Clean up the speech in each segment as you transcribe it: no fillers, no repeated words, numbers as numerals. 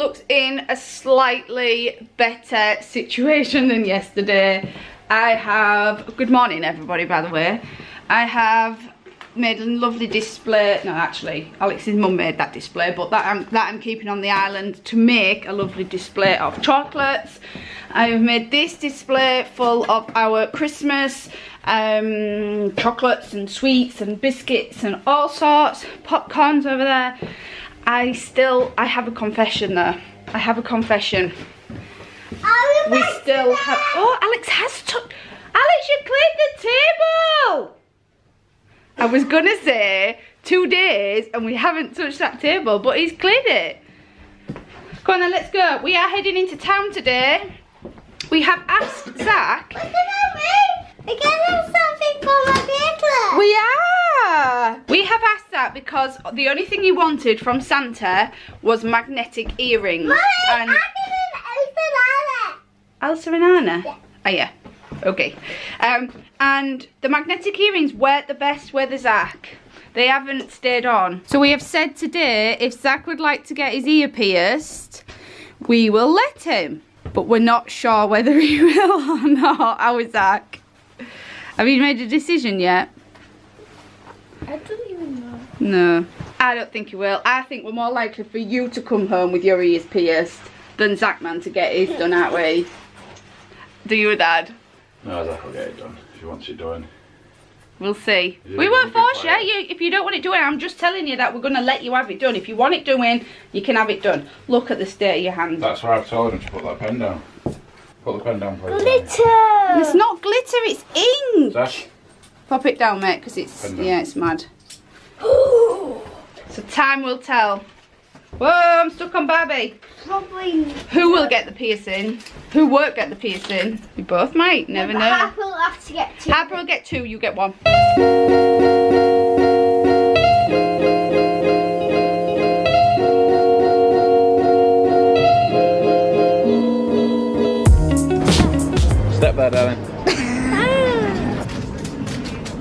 looks in a slightly better situation than yesterday. I have, good morning everybody by the way, I have made a lovely display. No, actually Alex's mum made that display, but that I'm keeping on the island to make a lovely display of chocolates. I have made this display full of our Christmas chocolates and sweets and biscuits and all sorts. Popcorns over there. I have a confession though. I have a confession. We still have, oh, Alex has touched, Alex, you cleaned the table! I was gonna say 2 days and we haven't touched that table, but he's cleared it. Go on then, let's go. We are heading into town today. We have asked Zach. Look at me! We're getting something for my picture. We are! We have asked Zach because the only thing he wanted from Santa was magnetic earrings. Mommy, and I did Elsa and Anna? Yeah. Oh yeah, okay. And the magnetic earrings weren't the best with Zach. They haven't stayed on. So we have said today, if Zach would like to get his ear pierced, we will let him. But we're not sure whether he will or not. How is Zach? Have you made a decision yet? I don't even know. No, I don't think he will. I think we're more likely for you to come home with your ears pierced than Zach man to get his done, aren't we? Do you, Dad? No, Zach will get it done if he wants it done. We'll see. We won't force you. If you don't want it doing, I'm just telling you that we're going to let you have it done. If you want it doing, you can have it done. Look at the state of your hand. That's why I've told him to put that pen down. Put the pen down, please. Glitter! It's not glitter, it's ink. Zach? Pop it down, mate, because it's, yeah, it's mad. So time will tell. Whoa, I'm stuck on Barbie. Probably. Who will get the piercing? Who won't get the piercing? You both might, never know. Harper will have to get 2. Harper will get 2, you get 1. Step there, darling.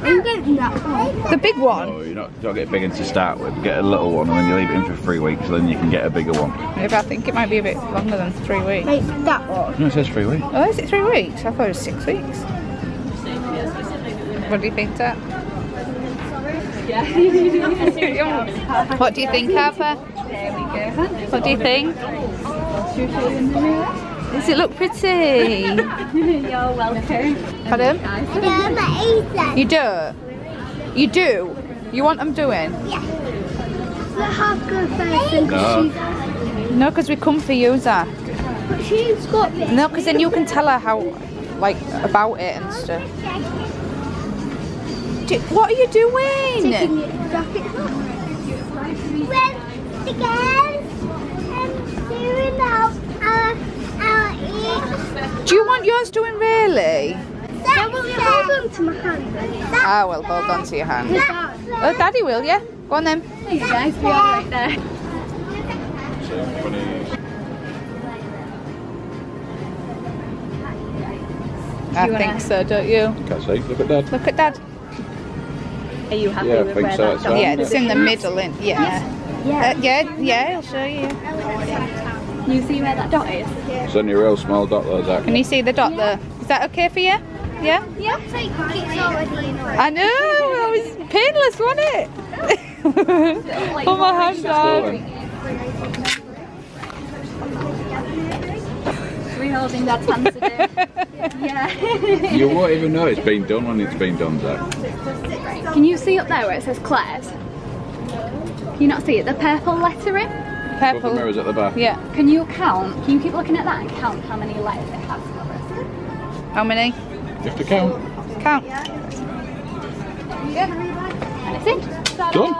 I'm getting that one. The big one? Oh, you don't get a big one to start with. Get a little one and then you leave it in for 3 weeks, then you can get a bigger one. Maybe I think it might be a bit longer than 3 weeks. Like that one. No, it says 3 weeks. Oh, is it 3 weeks? I thought it was 6 weeks. What do you think, Dad? What do you think, Harper? What do you think? Does it look pretty? You're welcome. Pardon? Yeah, my Ethan. You do? You do? You want them doing? Yeah. Let her go first because No, because we come for you, Zach. she's got this. No, because then you can tell her how, like, about it and stuff. What are you doing? Taking your jacket off. When the girls doing our eat. Do you want yours doing really? That will hold on to my hand. I will hold on to your hand. Oh, Daddy will, yeah? Go on then. You guys, we are right there. I think so, don't you? Can't see. Look at Dad. Look at Dad. Are you happy Yeah, I with think where so, that it's dot fine. Yeah, is? it's in the middle, yeah. Yeah, I'll show you. Can you see where that dot is? It's only a real small dot though, Zach. Can you see the dot there? Is that okay for you? Yeah? Yeah, it's already in I know, it was painless, wasn't it? Put my hand down. Are we holding Dad's hand today? Yeah. You won't even know it's been done when it's been done, Zach. Can you see up there where it says Claire's? Can you not see it? The purple lettering? Put the mirrors at the back. Yeah. Can you count? Can you keep looking at that and count how many letters it has? How many? You have to count. Count. And it's in. Done.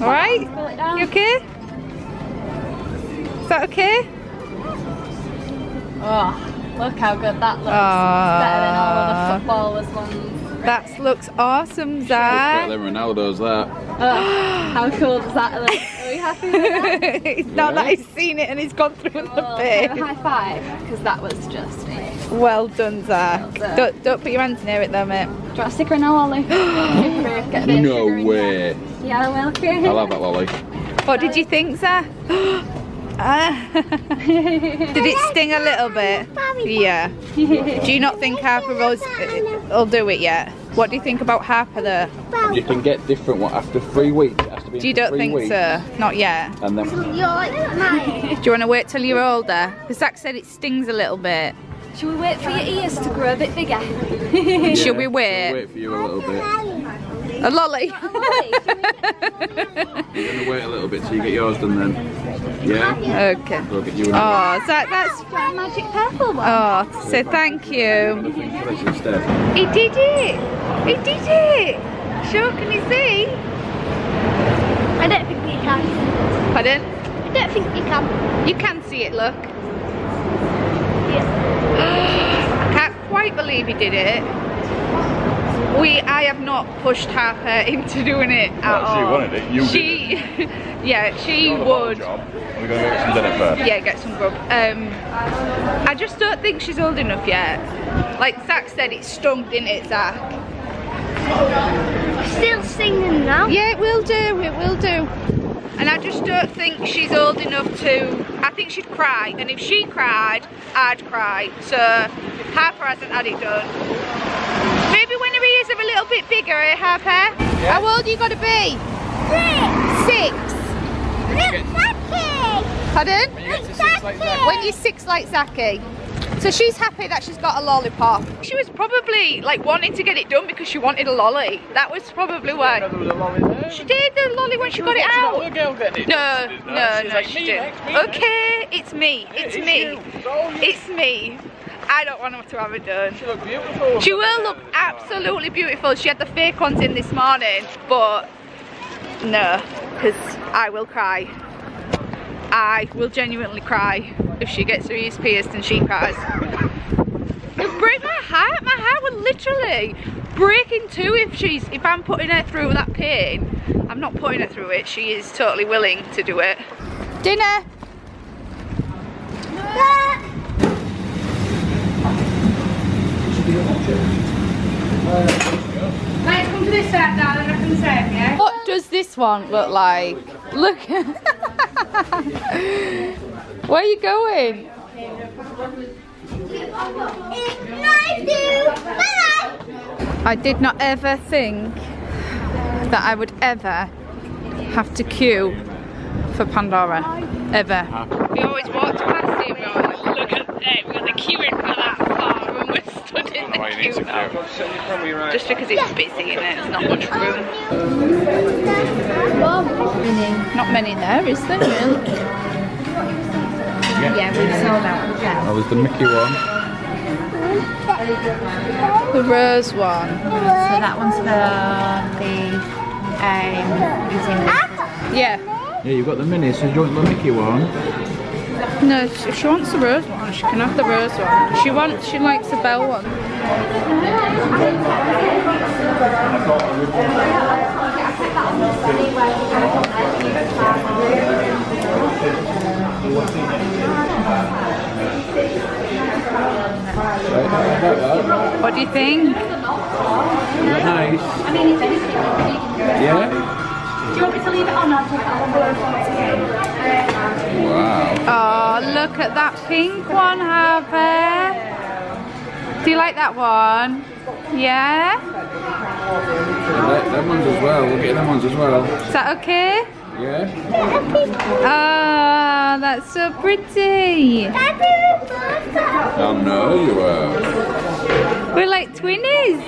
Alright? Pull it down. You okay? Is that okay? Oh, look how good that looks. Better than all of the footballers' ones. That looks awesome, Better Zach. than Ronaldo's that. Oh, how cool does that look? Are we happy with that? It's not that he's seen it and he's gone through the Well, page. high five, because that was just it. Well done, Zach. Well done. Don't put your hands near it though, mate. Do you want a sticker now, Ollie? Get a bit of No sugar in way. there. Yeah, welcome. I love that lolly. What did you think, Zach? Did it sting a little bit? Yeah. Do you not think Harper will do it yet? What do you think about Harper though? You can get different one after 3 weeks. It has to be. You don't think so? Not yet. And then. You're like mine. Do you want to wait till you're older? Because Zach said it stings a little bit. Should we wait for your ears to grow a bit bigger? Should we wait? Wait for you a little bit. A lolly. You're gonna wait a little bit till you get yours done then. Yeah. Okay. We'll get you. Oh, Zach, that's. That magic purple one. Oh, say thank you. Instead. He did it. He did it. Sure, can you see? I don't think you can. Pardon? I don't think you can. You can see it. Look. Yeah. I can't quite believe he did it. I have not pushed Harper into doing it at all. She wanted it. You did it. Yeah, she would. We're gonna get some dinner first. Yeah, get some grub. I just don't think she's old enough yet. Like Zach said, it stung, didn't it, Zach? Still singing now. Yeah, it will do. It will do. And I just don't think she's old enough to. I think she'd cry, and if she cried, I'd cry. So Harper hasn't had it done. Maybe when her ears are a little bit bigger, eh, Harper? Yeah. How old you got to be? 6. Pardon? When you get to 6 like that. When you're 6 like Zaki. So she's happy that she's got a lollipop. She was probably like wanting to get it done because she wanted a lolly. That was probably why. There was a lolly there. She did the lolly when she got it out. Little girl getting it. No, Like, she me didn't. next, me Okay, it's me. It's me. you. It's all you. It's me. I don't want her to have it done. She looked beautiful. She will look absolutely beautiful. She had the fake ones in this morning, but no, because I will cry. I will genuinely cry if she gets her ears pierced and she cries. It'll break my heart. My heart will literally break in two if I'm putting her through that pain. I'm not putting her through it. She is totally willing to do it. Dinner. Right, come to this side, darling. I can save you. What does this one look like? Look. Where are you going? I did not ever think that I would ever have to queue for Pandora. Ever. We always walked past him and we were like, look at it, we're going to queuing for that far and we're stood in the queue now. Just because it's busy and there's not much room. Not many there, is there really? Yeah, we sold out. That was the Mickey one. The rose one. So that one's for the Yeah. Yeah, you've got the mini, so do you want the Mickey one? No, if she wants the rose one, she can have the rose one. She likes the bell one. What do you think? Nice. I mean, it's anything. Yeah? Do you want me to leave it on? I'll take that one. Wow. Oh, look at that pink one, Harper. Do you like that one? Yeah? Them ones as well. We'll get them ones as well. Is that okay? Yeah? Oh, that's so pretty. I know you are. We're like twinnies.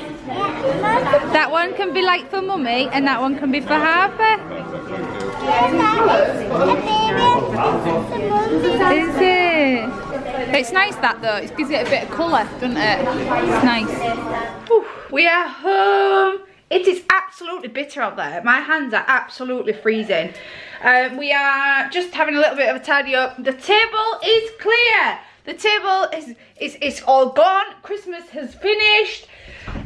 That one can be like for Mummy and that one can be for Harper. Is it? It's nice that though, it gives it a bit of colour, doesn't it? It's nice. Whew, we are home. It is absolutely bitter out there. My hands are absolutely freezing. We are just having a little bit of a tidy up. The table is clear. The table is all gone. Christmas has finished.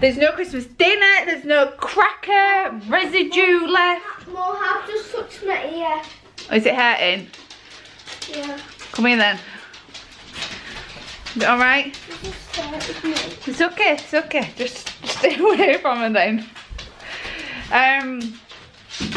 There's no Christmas dinner. There's no cracker residue left. Mom, I've just touched my ear. Is it hurting? Yeah. Come in then. Is it alright? It's okay, it's okay. Just stay away from her then.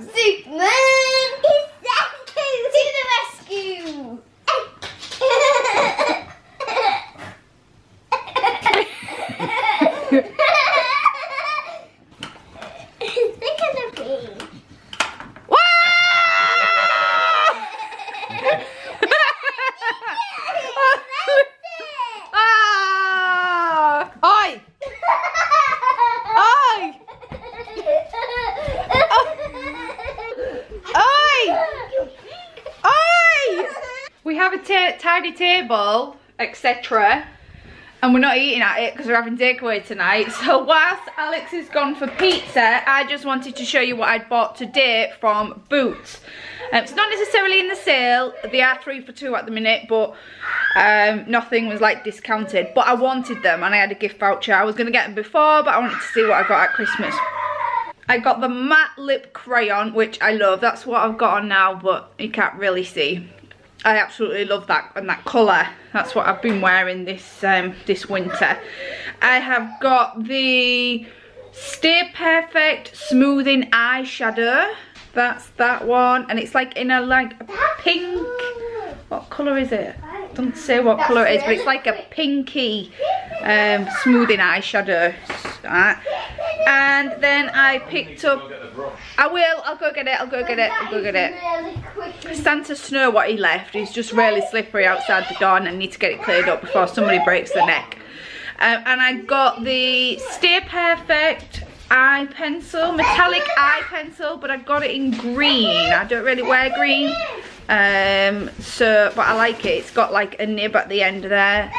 Superman. Superman is to the rescue. They're gonna be. Ah! Oi! Oi! Oi! Oi! We have a tidy table, etc. And we're not eating at it because we're having takeaway tonight. So whilst Alex has gone for pizza, I just wanted to show you what I'd bought today from Boots. It's not necessarily in the sale. They are 3 for 2 at the minute, but nothing was like discounted. But I wanted them and I had a gift voucher. I was going to get them before, but I wanted to see what I got at Christmas. I got the matte lip crayon, which I love. That's what I've got on now, but you can't really see. I absolutely love that and that colour. That's what I've been wearing this this winter. I have got the Stay Perfect Smoothing Eyeshadow. That's that one, and it's like in a pink. What colour is it? Don't say what colour it is, but it's like a pinky smoothing eyeshadow. And then I picked up. I'll go get it. Santa Snow, what he left is just really slippery outside the door, and I need to get it cleared up before somebody breaks their neck. And I got the Stay Perfect eye pencil, metallic eye pencil, but I got it in green. I don't really wear green, but I like it. It's got like a nib at the end there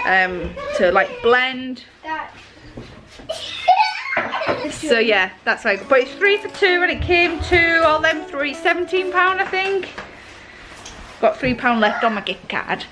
to like blend. So yeah, that's like, but it's 3 for 2 and it came to all them £17, I think. Got £3 left on my gift card.